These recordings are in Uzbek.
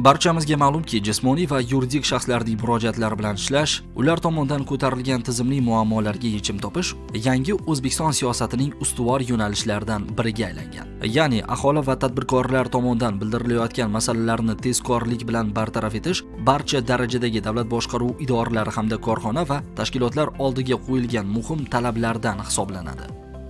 Barchamizga ma'lumki, jismoniy va yuridik shaxslarning murojaatlari bilan ishlash, ular tomonidan ko'tarilgan tizimli muammolarga yechim topish yangi O'zbekiston siyosatining ustuvor yo'nalishlaridan biriga aylangan. Ya'ni aholi va tadbirkorlar tomonidan bildirilayotgan masalalarni tezkorlik bilan bartaraf etish barcha darajadagi davlat boshqaruv idoralari hamda korxona va tashkilotlar oldiga qo'yilgan muhim talablardan hisoblanadi.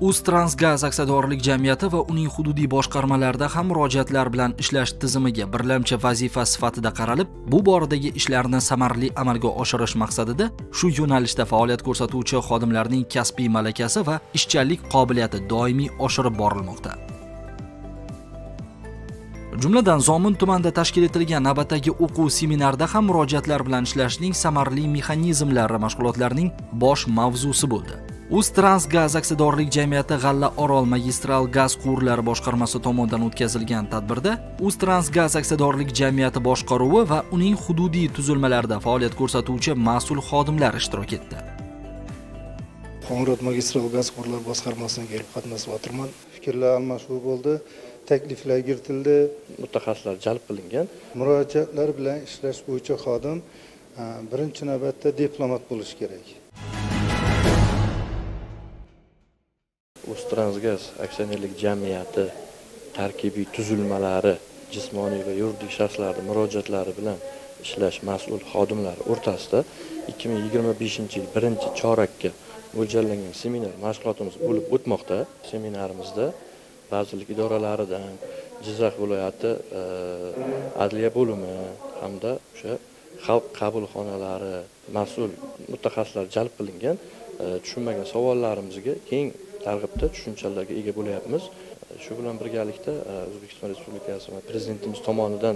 Uztransgaz aksiyadorlik jamiyati va uning hududiy boshqarmalarida ham murojaatlar bilan ishlash tizimiga birlamchi vazifa sifatida qaralib, bu boradagi ishlarni samarali amalga oshirish maqsadida shu yo'nalishda faoliyat ko'rsatuvchi xodimlarning kasbiy malakasi va ishchanlik qobiliyati doimiy oshirib borilmoqda. Jumladan, Zomin tumanida tashkil etilgan navbatdagi o'quv seminarida ham murojaatlar bilan ishlashning samarali mexanizmlari mashg'ulotlarning bosh mavzusi bo'ldi. Uztransgaz aksiyadorlik jamiyati G'alla Orol magistral gaz quvurlari boshqarmasi tomonidan o'tkazilgan tadbirda Uztransgaz aksiyadorlik jamiyati boshqaruvi va uning hududiy tuzilmalarida faoliyat ko'rsatuvchi mas'ul xodimlar ishtirok etdi. Qo'ng'irot magistral gaz quvurlari boshqarmasiga kelib qatnashib o'tirman. Fikrlar almashuv bo'ldi, takliflar kiritildi, mutaxassislar jalb qilingan. Murojaatlar bilan ishlash bo'yicha xodim birinchi navbatda diplomat bo'lishi kerak. Uztransgaz aksionerlik jamiyati tarkibiy tuzilmalari jismoniy va yuridik shaxslarning murojaatlari bilan ishlash mas'ul xodimlari o'rtasida 2025-yil 1-chorakka mo'ljallangan seminar mashg'ulotimiz bo'lib o'tmoqda. Seminarimizda vazirlik idoralaridan, Jizzax viloyati adliya bo'limi hamda o'sha xalq qabulxonalari mas'ul mutaxassislar jalb qilingan. Tushunmagan savollarimizga keng targ'ibda tushunchalarga ega bo'lyapmiz. Shu bilan birgalikda O'zbekiston Respublikasi va Prezidentimiz tomonidan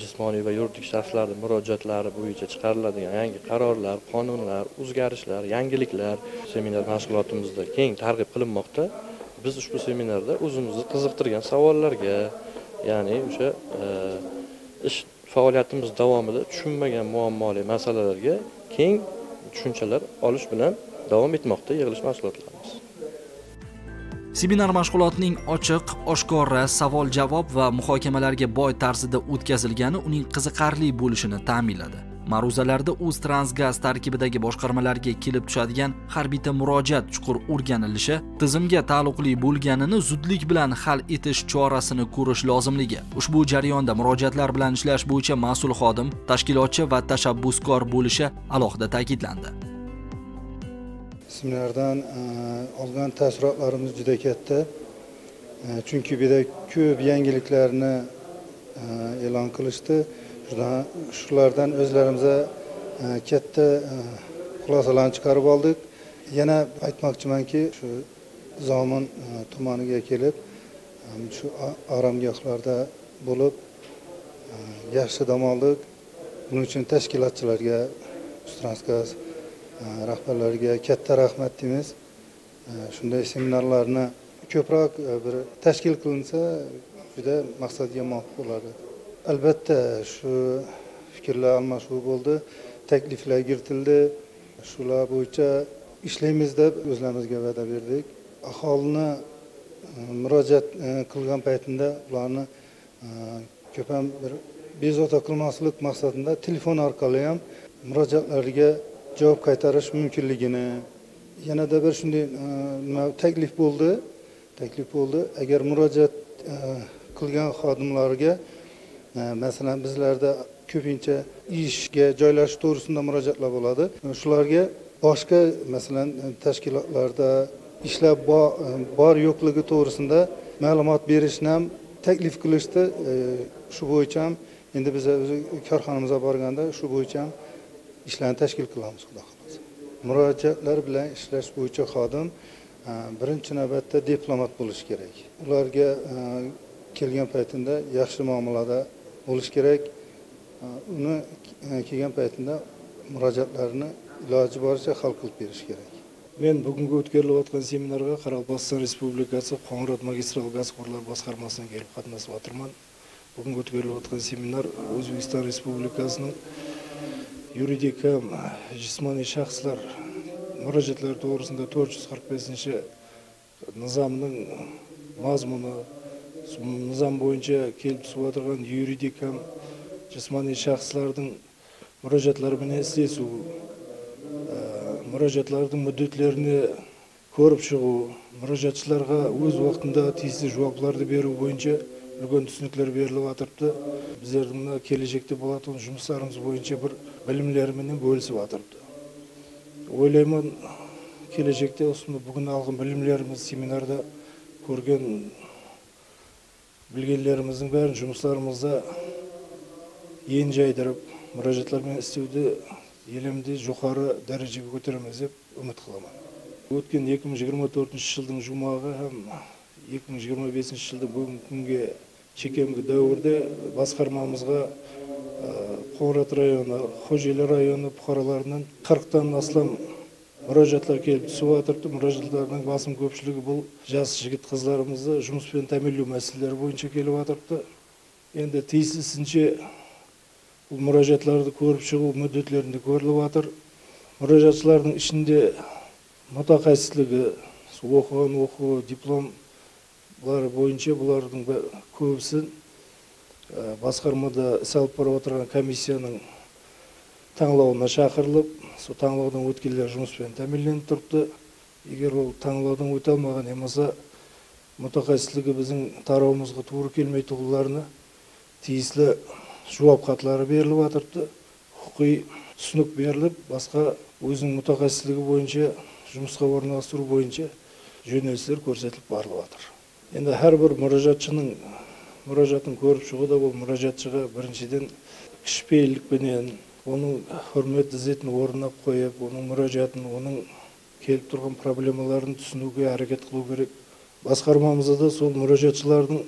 jismoniy va yuridik shaxslarning murojaatlari bo'yicha chiqariladigan yangi qarorlar, qonunlar, o'zgarishlar, yangiliklar seminar mashg'ulotimizda keng targ'ib qilinmoqda. Biz ushbu seminarda o'zimizni qiziqtirgan savollarga, ya'ni o'sha ish faoliyatimiz davomida tushunmagan muammoli masalalarga keng tushunchalar olish bilan davom etmoqda yig'ilish mashg'ulotlarimiz. Seminar mashg'ulotining ochiq, oshkora, savol-javob va muhokamalarga boy tarzida o'tkazilgani uning qiziqarli bo'lishini ta'minladi. Ma'ruzalarda Uztransgaz tarkibidagi boshqarmalarga kelib tushadigan har bitta murojaat chuqur o'rganilishi, tizimga taalluqli bo'lganini zudlik bilan hal etish chorasini ko'rish lozimligi. Ushbu jarayonda murojaatlar bilan ishlash bo'yicha mas'ul xodim, tashkilotchi va tashabbuskor bo'lishi alohida ta'kidlandi. Seminardan olgan taassurotlarimiz juda katta. Chunki bu yerda ko'p yangiliklarni e'lon qilishdi. Shulardan o'zlarimizga katta xulosalarni chiqarib oldik. Yana aytmoqchimanki, shu Zomin tumaniga kelib, shu oromgohlarda bo'lib yaxshi dam oldik. Buning uchun tashkilotchilarga, Uztransgaz rahbarlariga katta rahmat deymiz. Shunday seminarlarni ko'proq bir tashkil qilinsa, juda maqsadga muvofiq bo'ladi. Albatta shu fikrlar almashuv bo'ldi, takliflar kiritildi. Shular bo'yicha ishlaymiz deb o'zlarimizga va'da berdik. Aholini murojaat qilgan paytida ularni ko'p ham bir bezovta qilmaslik maqsadida telefon orqali ham murojaatlarga javob qaytarish mumkinligini, yanada bir shunday taklif bo'ldi. Agar murojaat qilgan xodimlarga, masalan, bizlarda ko'pincha ishga joylashish to'g'risida murojaatlar bo'ladi. Shularga boshqa, masalan, tashkilotlarda ishlar bor yo'qligi to'g'risida ma'lumot berishni ham taklif qilishdi. Shu bo'yicha ham endi biz korxonamizga borganda shu bo'yicha ham ishlarni tashkil qilamiz, xudo xolasa. Murojaatlar bilan ishlash bo'yicha xodim birinchi navbatda diplomat bo'lishi kerak. Ularga kelgan paytida yaxshi muomalada bo'lish kerak. Uni kelgan paytida murojaatlarini iloji boricha hal qilib berish kerak. Men bugungi o'tkazilayotgan seminarga Qoraqalpog'iston Respublikasi Qo'ng'irot magistral gaz quvurlari boshqarmasiga kelib qatnashib o'tirman. Bugungi o'tkazilayotgan seminar O'zbekiston Respublikasining yuridik ham jismoniy shaxslar murojaatlari to'g'risida 445-nizomining mazmuni nizam bo'yicha kelib түсіп отырған yuridik ham jismoniy shaxslarning murojaatlari bilan islesu, murojaatlардың muddatlarini ko'rib chiqu, murojaatchilarga o'z vaqtida tegishli javoblarni беру bo'yicha үлкен түсініктер беріліп жатырды. Біздердің келешекте болатын жұмыстарымыз бойынша бір білімдерімен бөлісіп жатырды. Ойлаймын, келешекте осыны бүгін алған білімдеріміз семинарда көрген білгендеріміздің бәрін жұмыстарымызда ен жайдырып, мұражатлармен істеуді елімде жоғары дәрежеге көтереміз деп үміт қыламын. Өткен 2024 жылдың жұмағы һәм 2025 жылдың бүгінгі күнге шекемгі дәуірде басқармамызға Қоңырат районы, Қожелі районы бұқараларынан 40-тан астам мұражатлар келіп түсіп жатырды. Мұражатлардың басым көпшілігі бұл жас жігіт қызларымызды жұмыспен тәмінлеу мәселелері бойынша келіп жатырды. Енді тиісінше бұл мұражатларды көріп шығу мүдделерінде көріліп жатыр. Мұражатшылардың ішінде мұтақайсыздығы, оқу, диплом бойынша бұлардың көбісін басқармада іс алып бара отырған комиссияның таңлауына шақырылып, сол таңлаудан өткендер жұмыспен тәмінленіп тұрды. Егер ол таңлаудан өте алмаған емаса, мұтақайсыздығы біздің тарауымызға тура келмей тұғыларына тиісті жауап хаттары беріліп жатырды. Құқи түсінік беріліп, басқа өзінің мұтақайсыздығы бойынша жұмысқа орналастыру бойынша жөнелістер көрсетіліп барылып жатыр. Енді әрбір мұражатшының мұражатын көріп шығуда бұл мұражатшыға біріншіден кішіпейілікпенен, оның хөрмет ізетін орнына қойып, оның мұражатын, оның келіп тұрған проблемаларын түсінуге әрекет қылу керек. Басқармамызда да сол мұражатшылардың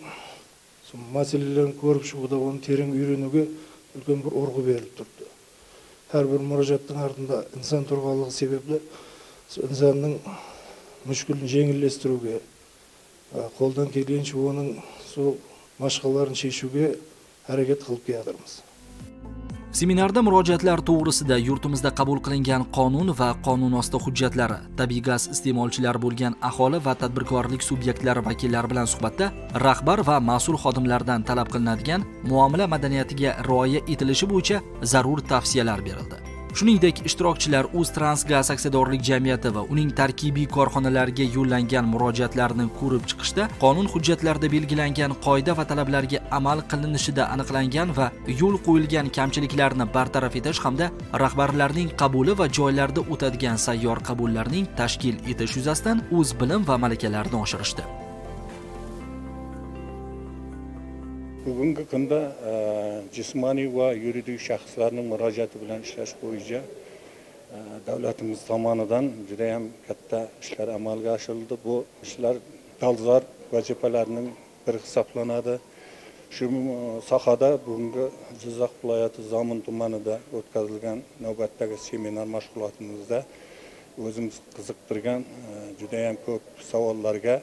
мәселелерін көріп шығуда, оны терең үйренуге үлкен бір орғы беріліп тұрды. Әрбір мұражаттың артында инсан тұрғанлығы себепті инсанның мүшкілін жеңілдестіруге, қолдан келгенше оның сол машқаларын шешуге әрекет қылып келатырмыз. Seminarda murojaatlar to'g'risida yurtimizda qabul qilingan qonun va qonun osti hujjatlari, tabiiy gaz iste'molchilari bo'lgan aholi va tadbirkorlik subyektlari vakillari bilan suhbatda rahbar va mas'ul xodimlardan talab qilinadigan muomala madaniyatiga rioya etilishi bo'yicha zarur tavsiyalar berildi. Shuningdek, ishtirokchilar Uztransgaz aksiyadorlik jamiyati va uning tarkibiy korxonalariga yo'llangan murojaatlarni ko'rib chiqishda qonun hujjatlarida belgilangan qoida va talablarga amal qilinishida aniqlangan va yo'l qo'yilgan kamchiliklarni bartaraf etish hamda rahbarlarning qabuli va joylarda o'tadigan sayyor qabullarning tashkil etish yuzasidan o'z bilim va malakalarini oshirishdi. Bugungi kunda jismoniy va yuridik shaxslarning murojaati bilan ishlash bo'yicha davlatimiz tomonidan juda ham katta ishlar amalga oshirildi. Bu ishlar dolzarb vazifalarning biri hisoblanadi. Shu sohada bugungi Jizzax viloyati Zomin tumanida o'tkazilgan navbatdagi seminar mashg'ulotimizda o'zimiz qiziqtirgan juda ham ko'p savollarga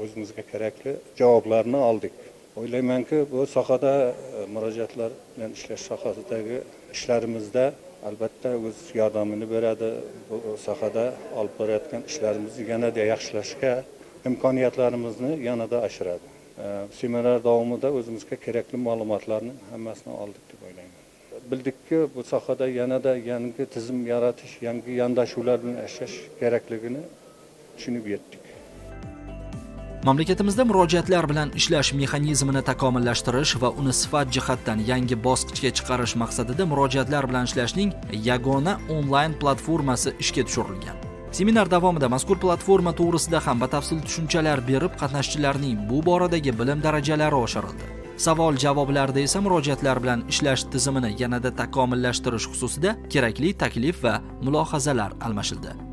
o'zimizga kerakli javoblarni oldik. O'ylaymanki, bu sohada murojaatlar bilan ishlash sohasidagi ishlarimizda albatta o'z yordamini beradi. Bu sohada olib borayotgan ishlarimizni yanada yaxshilashga imkoniyatlarimizni yanada oshiradi. Seminar davomida o'zimizga kerakli ma'lumotlarni hammasini oldik deb o'ylayman. Bildikki, bu sohada yanada yangi tizim yaratish, yangi yondashuvlar bilan ishlash kerakligini tushunib yetdik. Mamlakatimizda murojaatlar bilan ishlash mexanizmini takomillashtirish va uni sifat jihatdan yangi bosqichga chiqarish maqsadida murojaatlar bilan ishlashning yagona onlayn platformasi ishga tushirilgan. Seminar davomida mazkur platforma to'g'risida ham batafsil tushunchalar berib, qatnashchilarning bu boradagi bilim darajalari oshirildi. Savol-javoblarda esa murojaatlar bilan ishlash tizimini yanada takomillashtirish xususida kerakli taklif va mulohazalar almashildi.